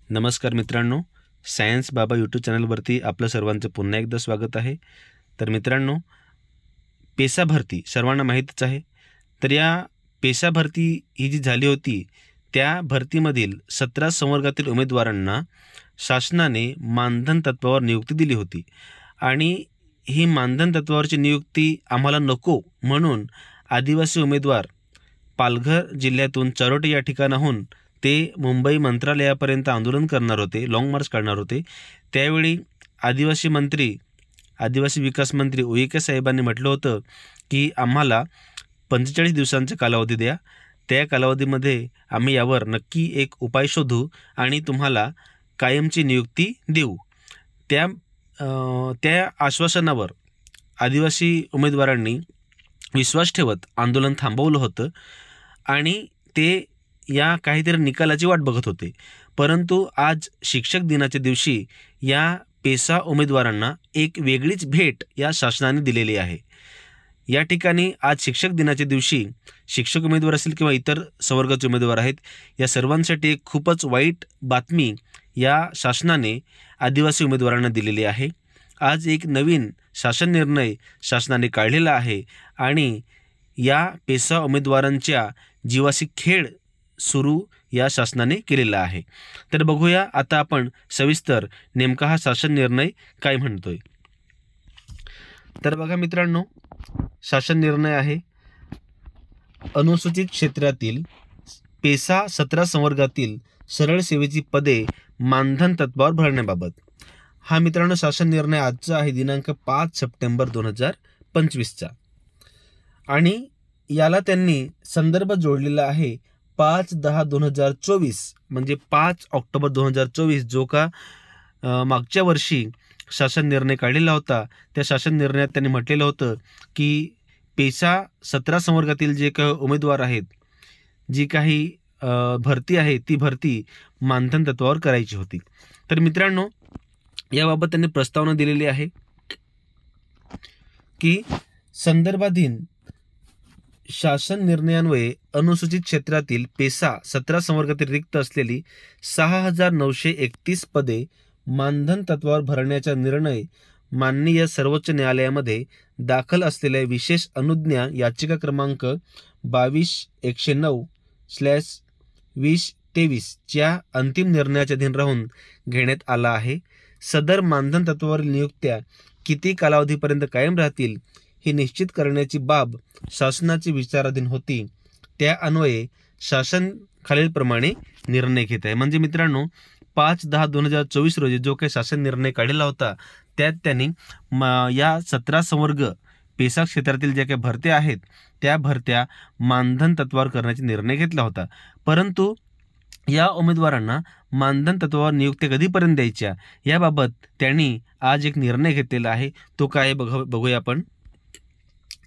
नमस्कार मित्रांनो, सायन्स बाबा यूट्यूब चॅनलवरती आपलं सर्वांचं पुन्हा एकदा स्वागत आहे। तर मित्रांनो, पेसा भरती सर्वांना माहीतच आहे। तर या पेसा भरती ही जी झाली होती, त्या भरतीमधील 17 संवर्गातील उमेदवारांना शासनाने मानधन तत्त्वावर नियुक्ती दिली होती आणि ही मानधन तत्त्वावरची नियुक्ती आम्हाला नको म्हणून आदिवासी उमेदवार पालघर जिल्ह्यातून चरोटे या ठिकाणाहून ते मुंबई मंत्रालयापर्यंत आंदोलन करणार होते, लाँग मार्च काढणार होते। त्यावेळी आदिवासी विकास मंत्री उईके साहेबांनी म्हटलं होतं की आम्हाला 45 दिवसांचा कालावधी द्या, त्या कालावधीमध्ये आम्ही यावर नक्की एक उपाय शोधू आणि तुम्हाला कायमची नियुक्ती देऊ। त्या आश्वासनावर आदिवासी उमेदवारांनी विश्वास ठेवत आंदोलन थांबवलं होतं आणि ते या काहीतरी निकालाची वाट बघत होते। परंतु आज शिक्षक दिनाच्या दिवशी या पेसा उमेदवारांना एक वेगळीच भेट या शासनाने दिलेली आहे। या ठिकाणी आज शिक्षक दिनाच्या दिवशी शिक्षक उमेदवार असतील किंवा इतर संवर्गाचे उमेदवार आहेत, या सर्वांसाठी एक खूपच वाईट बातमी या शासनाने आदिवासी उमेदवारांना दिलेली आहे। आज एक नवीन शासन निर्णय शासनाने काढलेला आहे आणि या पेसा उमेदवारांच्या जीवाशी खेळ सुरू या शासनाने केलेला आहे। तर बघूया आता आपण सविस्तर नेमका हा शासन निर्णय काय म्हणतोय। तर बघा मित्रांनो, शासन निर्णय आहे अनुसूचित क्षेत्रातील पेसा 17 संवर्गातील सरळ सेवेची पदे मानधन तत्त्वावर भरण्याबाबत। हा मित्रांनो शासन निर्णय आजचा आहे, दिनांक 5 सप्टेंबर 2025चा आणि याला त्यांनी संदर्भ जोडलेला आहे 5/10/2024 म्हणजे 5 ऑक्टोबर 2024 जो का मागच्या वर्षी शासन निर्णय काढलेला होता। त्या शासन निर्णयात त्यांनी म्हटलेलं होतं की पेसा 17 संवर्गातील जे काही उमेदवार आहेत, जी काही भरती आहे ती भरती मानधन तत्त्वावर करायची होती। तर मित्रांनो, याबाबत त्यांनी प्रस्तावना दिलेली आहे की संदर्भाधीन शासन निर्णयान्वये अनुसूचित क्षेत्रातील पेसा 17 संवर्गातील रिक्त असलेली 6931 पदे मानधन तत्त्वावर भरण्याचा निर्णय माननीय सर्वोच्च न्यायालयामध्ये दाखल असलेल्या विशेष अनुज्ञा याचिका क्रमांक 22/109/2023 च्या अंतिम निर्णयाच्या अधीन राहून घेण्यात आला आहे। सदर मानधन तत्त्वावरील नियुक्त्या किती कालावधीपर्यंत कायम राहतील ही निश्चित करण्याची बाब शासनाची विचाराधीन होती। त्या अन्वये शासन खालीलप्रमाणे निर्णय घेत आहे। म्हणजे मित्रांनो, 5/10/2024 रोजी जो काही शासन निर्णय काढलेला होता, त्यात त्यांनी या 17 संवर्ग पेसा क्षेत्रातील ज्या काही भरत्या आहेत त्या भरत्या मानधन तत्त्वावर करण्याचा निर्णय घेतला होता। परंतु या उमेदवारांना मानधन तत्त्वावर नियुक्त्या कधीपर्यंत द्यायच्या याबाबत त्यांनी आज एक निर्णय घेतलेला आहे। तो काय बघूया आपण।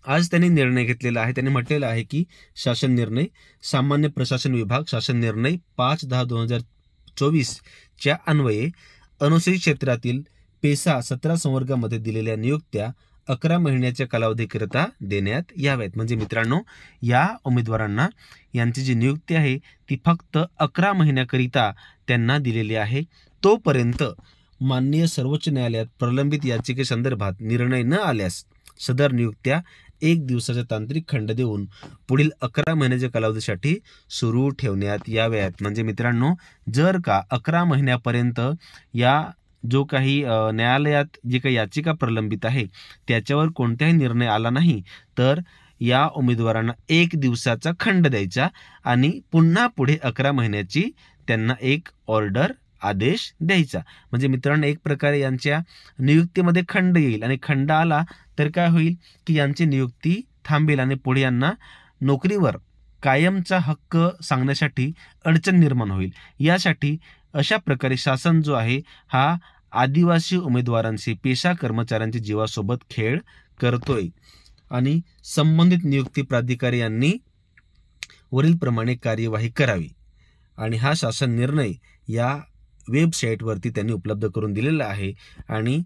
आज त्यांनी निर्णय घेतलेला आहे। त्यांनी म्हटलेलं आहे की शासन निर्णय सामान्य प्रशासन विभाग शासन निर्णय 5/10/2024 च्या अन्वये अनुसूचित क्षेत्रातील पेसा 17 संवर्गामध्ये दिलेल्या नियुक्त्या 11 महिन्याच्या कालावधीकरिता देण्यात याव्यात। म्हणजे मित्रांनो, या उमेदवारांना यांची जी नियुक्ती आहे ती फक्त 11 महिन्याकरिता त्यांना दिलेली आहे। तोपर्यंत माननीय सर्वोच्च न्यायालयात प्रलंबित याचिकेसंदर्भात निर्णय न आल्यास सदर नियुक्त्या 1 दिवसाचा तांत्रिक खंड देऊन पुढील 11 महिन्याच्या कालावधीसाठी सुरू ठेवण्यात याव्यात। म्हणजे मित्रांनो, जर का 11 महिन्यापर्यंत या जो काही न्यायालयात जी काही याचिका प्रलंबित आहे त्याच्यावर कोणताही निर्णय आला नाही, तर या उमेदवारांना 1 दिवसाचा खंड द्यायचा आणि पुन्हा पुढे 11 महिन्याची त्यांना एक ऑर्डर आदेश द्यायचा। म्हणजे मित्रांनो, एक प्रकारे यांच्या नियुक्तीमध्ये खंड येईल आणि खंड आला तर काय होईल की यांची नियुक्ती थांबेल आणि पुढे यांना नोकरीवर कायमचा हक्क सांगण्यासाठी अडचण निर्माण होईल। यासाठी अशा प्रकारे शासन जो आहे हा आदिवासी उमेदवारांशी पेशा कर्मचाऱ्यांच्या जीवासोबत खेळ करतोय आणि संबंधित नियुक्ती प्राधिकारी यांनी वरीलप्रमाणे कार्यवाही करावी। आणि हा शासन निर्णय या वेबसाईटवरती त्यांनी उपलब्ध करून दिलेला आहे आणि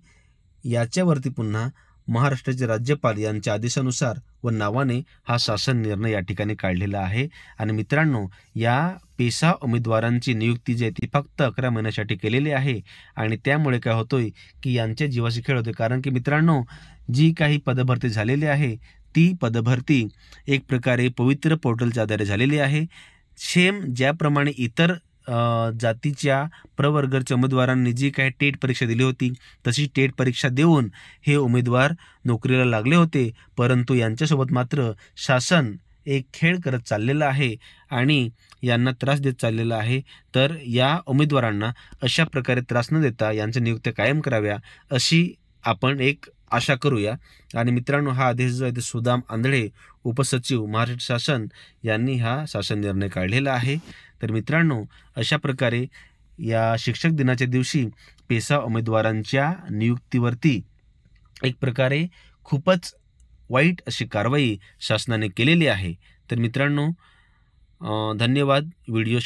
याच्यावरती पुन्हा महाराष्ट्राचे राज्यपाल यांच्या आदेशानुसार व नावाने हा शासन निर्णय या ठिकाणी काढलेला आहे. आणि मित्रांनो, या पेसा उमेदवारांची नियुक्ती जी आहे ती फक्त 11 महिन्यासाठी केलेली आहे. आणि त्यामुळे काय होतोय की यांच्या जीवाशी खेळ होतोय. कारण की मित्रांनो, जी काही पदभरती झालेली आहे ती पदभरती एक प्रकारे पवित्र पोर्टलच्या आधारे झालेली आहे. सेम ज्याप्रमाणे इतर जातीच्या प्रवर्गाच्या उमेदवारांनी जी काही टेट परीक्षा दिली होती तशी टेट परीक्षा देऊन हे उमेदवार नोकरीला लागले होते. परंतु यांच्यासोबत मात्र शासन एक खेळ करत चाललेला आहे आणि यांना त्रास देत चाललेला आहे. तर या उमेदवारांना अशा प्रकारे त्रास न देता यांच्या नियुक्त्या कायम कराव्या अशी आपण एक आशा करूया. आणि मित्रांनो, हा आदेश जो आहे ते सुदाम आंधळे, उपसचिव, महाराष्ट्र शासन यांनी हा शासन निर्णय काढलेला आहे. तर मित्रांनो, अशा प्रकारे या शिक्षक दिनाच्या दिवशी पेसा उमेदवारांच्या नियुक्तीवरती एक प्रकारे खूपच वाईट अशी कारवाई शासनाने केलेली आहे. तर मित्रांनो, धन्यवाद. व्हिडिओ